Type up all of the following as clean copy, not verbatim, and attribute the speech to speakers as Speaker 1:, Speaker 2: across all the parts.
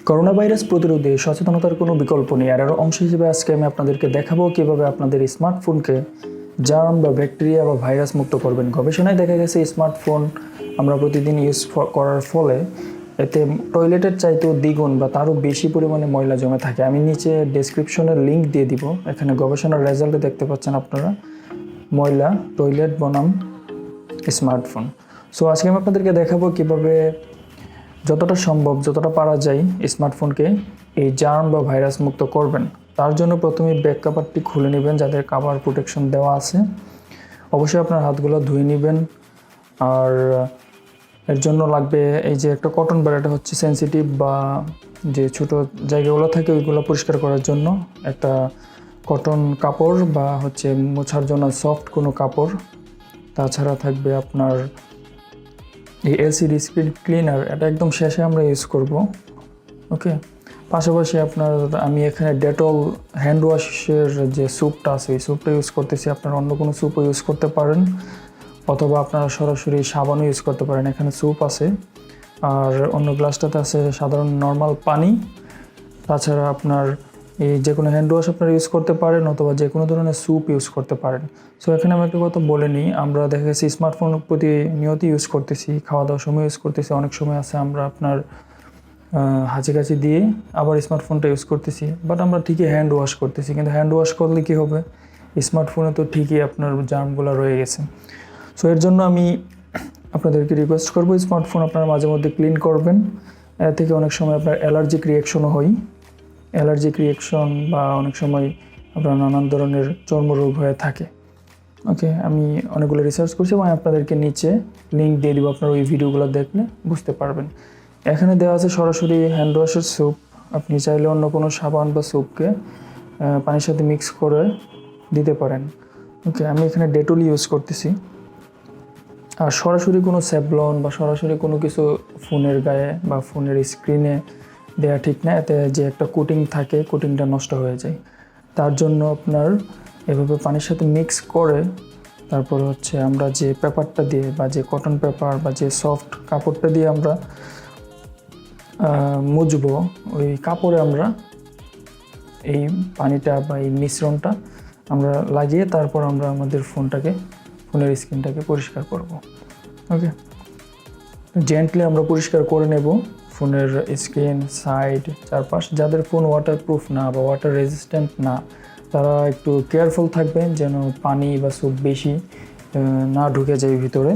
Speaker 1: Corona virus প্রতিরোধে সচেতনতার কোনো বিকল্প নেই। আর অংশ হিসেবে আজকে আমি আপনাদেরকে দেখাবো কিভাবে আপনাদের স্মার্টফোনকে জার্ম বা ব্যাকটেরিয়া বা ভাইরাস মুক্ত করবেন। গবেষণায় দেখা গেছে স্মার্টফোন আমরা প্রতিদিন ইউজ করার ফলে এতে টয়লেটের চাইতেও দ্বিগুণ বা তারও বেশি পরিমাণে ময়লা জমে থাকে। আমি নিচে ডেসক্রিপশনের লিঙ্ক দিয়ে দিব, এখানে গবেষণার রেজাল্টে দেখতে পাচ্ছেন আপনারা, ময়লা টয়লেট বনাম স্মার্টফোন। সো আজকে আমি আপনাদেরকে দেখাবো কিভাবে যতটা সম্ভব যতটা পারা যায় স্মার্টফোনকে এই জার্ম বা ভাইরাস মুক্ত করবেন। তার জন্য প্রথমে ব্যাক কাভারটি খুলে নেবেন, যাদের কাভার প্রোটেকশন দেওয়া আছে। অবশ্যই আপনার হাতগুলো ধুয়ে নেবেন। আর এর জন্য লাগবে এই যে একটা কটন বার, এটা হচ্ছে সেন্সিটিভ বা যে ছোটো জায়গাগুলো থাকে ওইগুলো পরিষ্কার করার জন্য একটা কটন কাপড় বা হচ্ছে মোছার জন্য সফট কোনো কাপড়। তাছাড়া থাকবে আপনার এই এলসিডি স্ক্রিন ক্লিনার, এটা একদম শেষে আমরা ইউজ করব। ওকে, পাশাপাশি আপনার আমি এখানে ডেটল হ্যান্ড ওয়াশের যে স্যুপটা আছে এই স্যুপটা ইউজ করতেছি। আপনারা অন্য কোনো স্যুপও ইউজ করতে পারেন, অথবা আপনারা সরাসরি সাবানও ইউজ করতে পারেন। এখানে স্যুপ আছে আর অন্য গ্লাসটাতে আছে সাধারণ নর্মাল পানি। তাছাড়া আপনার এই যে কোনো হ্যান্ড ওয়াশ আপনারা ইউজ করতে পারেন, অথবা যে কোনো ধরনের স্যুপ ইউজ করতে পারেন। সো এখানে আমি একটা কথা বলে নিই, আমরা দেখা গেছে স্মার্টফোন প্রতিনিয়ত ইউজ করতেছি, খাওয়া দাওয়ার সময় ইউজ করতেছি। অনেক সময় আছে আমরা আপনার হাঁচি দিয়ে আবার স্মার্টফোনটা ইউজ করতেছি, বাট আমরা ঠিকই হ্যান্ড ওয়াশ করতেছি। কিন্তু হ্যান্ড ওয়াশ করলে কী হবে, স্মার্টফোনে তো ঠিকই আপনার জার্মগুলো রয়ে গেছে। সো এর জন্য আমি আপনাদেরকে রিকোয়েস্ট করবো, স্মার্টফোন আপনারা মাঝে মধ্যে ক্লিন করবেন। এর থেকে অনেক সময় আপনার অ্যালার্জিক রিয়াকশনও হয়, অ্যালার্জিক রিয়াকশন বা অনেক সময় আপনার নানান ধরনের চর্মরোগ হয়ে থাকে। ওকে, আমি অনেকগুলো রিসার্চ করছি এবং আপনাদেরকে নিচে লিঙ্ক দিয়ে দিব, আপনারা ওই ভিডিওগুলো দেখলে বুঝতে পারবেন। এখানে দেওয়া আছে সরাসরি হ্যান্ড ওয়াশের স্যুপ। আপনি চাইলে অন্য কোনো সাবান বা স্যুপকে পানির সাথে মিক্স করে দিতে পারেন। ওকে, আমি এখানে ডেটল ইউজ করতেছি। আর সরাসরি কোনো স্যাভলন বা সরাসরি কোনো কিছু ফোনের গায়ে বা ফোনের স্ক্রিনে দেওয়া ঠিক না, এতে যে একটা কোটিং থাকে কোটিংটা নষ্ট হয়ে যায়। তার জন্য আপনার এভাবে পানির সাথে মিক্স করে তারপর হচ্ছে আমরা যে পেপারটা দিয়ে বা যে কটন পেপার বা যে সফট কাপড়টা দিয়ে আমরা মুছবো, ওই কাপড়ে আমরা এই পানিটা বা এই মিশ্রণটা আমরা লাগিয়ে তারপর আমরা আমাদের ফোনের স্ক্রিনটাকে পরিষ্কার করব। ওকে, জেন্টলি আমরা পরিষ্কার করে নেব ফোনের স্ক্রিন, সাইড, চারপাশ। যাদের ফোন ওয়াটারপ্রুফ না বা ওয়াটার রেজিস্ট্যান্ট না, তারা একটু কেয়ারফুল থাকবেন যেন পানি বা স্যুপ বেশি না ঢুকে যায় ভিতরে।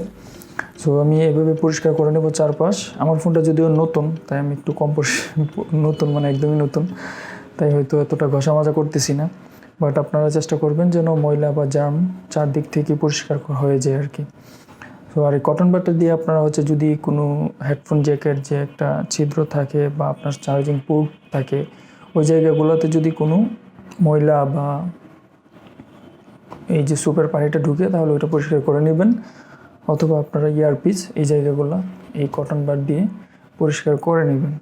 Speaker 1: সো আমি এভাবে পরিষ্কার করে নেব চারপাশ। আমার ফোনটা যদিও নতুন, তাই আমি একটু কম নতুন মানে একদমই নতুন, তাই হয়তো এতটা ঘষা মাজা করতেছি না। বাট আপনারা চেষ্টা করবেন যেন ময়লা বা জার্ম চারদিক থেকে পরিষ্কার হয়ে যায় আর কি। তো আর এই কটন বাডটা দিয়ে আপনারা হচ্ছে যদি কোনো হেডফোন জ্যাকের যে একটা ছিদ্র থাকে বা আপনার চার্জিং পোর্ট থাকে, ওই জায়গাগুলোতে যদি কোনো ময়লা বা এই যে স্যুপের পানিটা ঢুকে, তাহলে ওইটা পরিষ্কার করে নেবেন। অথবা আপনারা ইয়ারপিস এই জায়গাগুলো এই কটন বাড দিয়ে পরিষ্কার করে নেবেন।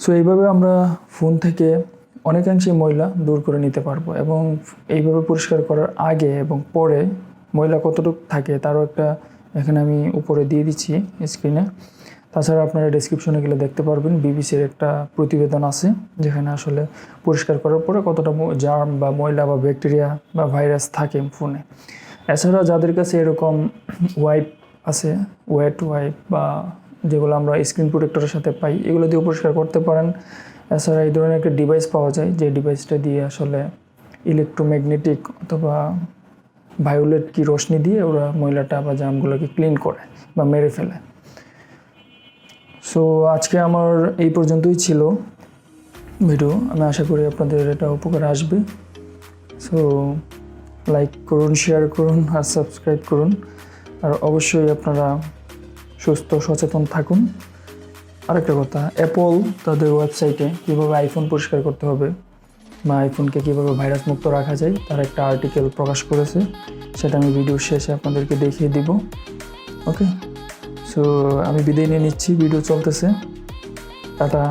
Speaker 1: সো এইভাবে আমরা ফোন থেকে অনেকাংশে ময়লা দূর করে নিতে পারবো। এবং এইভাবে পরিষ্কার করার আগে এবং পরে ময়লা কতটুকু থাকে তারও একটা এখানে আমি উপরে দিয়ে দিচ্ছি স্ক্রিনে। তাছাড়া আপনারা ডেসক্রিপশনে গেলে দেখতে পারবেন, বিবিসির একটা প্রতিবেদন আছে যেখানে আসলে পরিষ্কার করার পরে কতটা জার্ম বা ময়লা বা ব্যাকটেরিয়া বা ভাইরাস থাকে ফোনে। এছাড়া যাদের কাছে এরকম ওয়াইপ আছে, ওয়েট ওয়াইপ বা যেগুলো আমরা স্ক্রিন প্রোটেক্টরের সাথে পাই, এগুলো দিয়ে পরিষ্কার করতে পারেন। এছাড়া এই ধরনের একটা ডিভাইস পাওয়া যায়, যে ডিভাইসটা দিয়ে আসলে ইলেকট্রোম্যাগনেটিক অথবা ভায়োলেট কি রশ্মি দিয়ে ওরা ময়লাটা বা জার্মগুলোকে ক্লিন করে বা মেরে ফেলে। সো আজকে আমার এই পর্যন্তই ছিল ভিডিও। আমি আশা করি আপনাদের এটা উপকারে আসবে। সো লাইক করুন, শেয়ার করুন আর সাবস্ক্রাইব করুন। আর অবশ্যই আপনারা সুস্থ সচেতন থাকুন। আরেকটা কথা, অ্যাপল তাদের ওয়েবসাইটে কীভাবে আইফোন পরিষ্কার করতে হবে বা আইফোনকে কীভাবে ভাইরাস মুক্ত রাখা যায় তার একটা আর্টিকেল প্রকাশ করেছে, সেটা আমি ভিডিওর শেষে আপনাদেরকে দেখিয়ে দিব। ওকে, সো আমি বিদায় নিয়ে নিচ্ছি, ভিডিও চলতেছে। টাটা।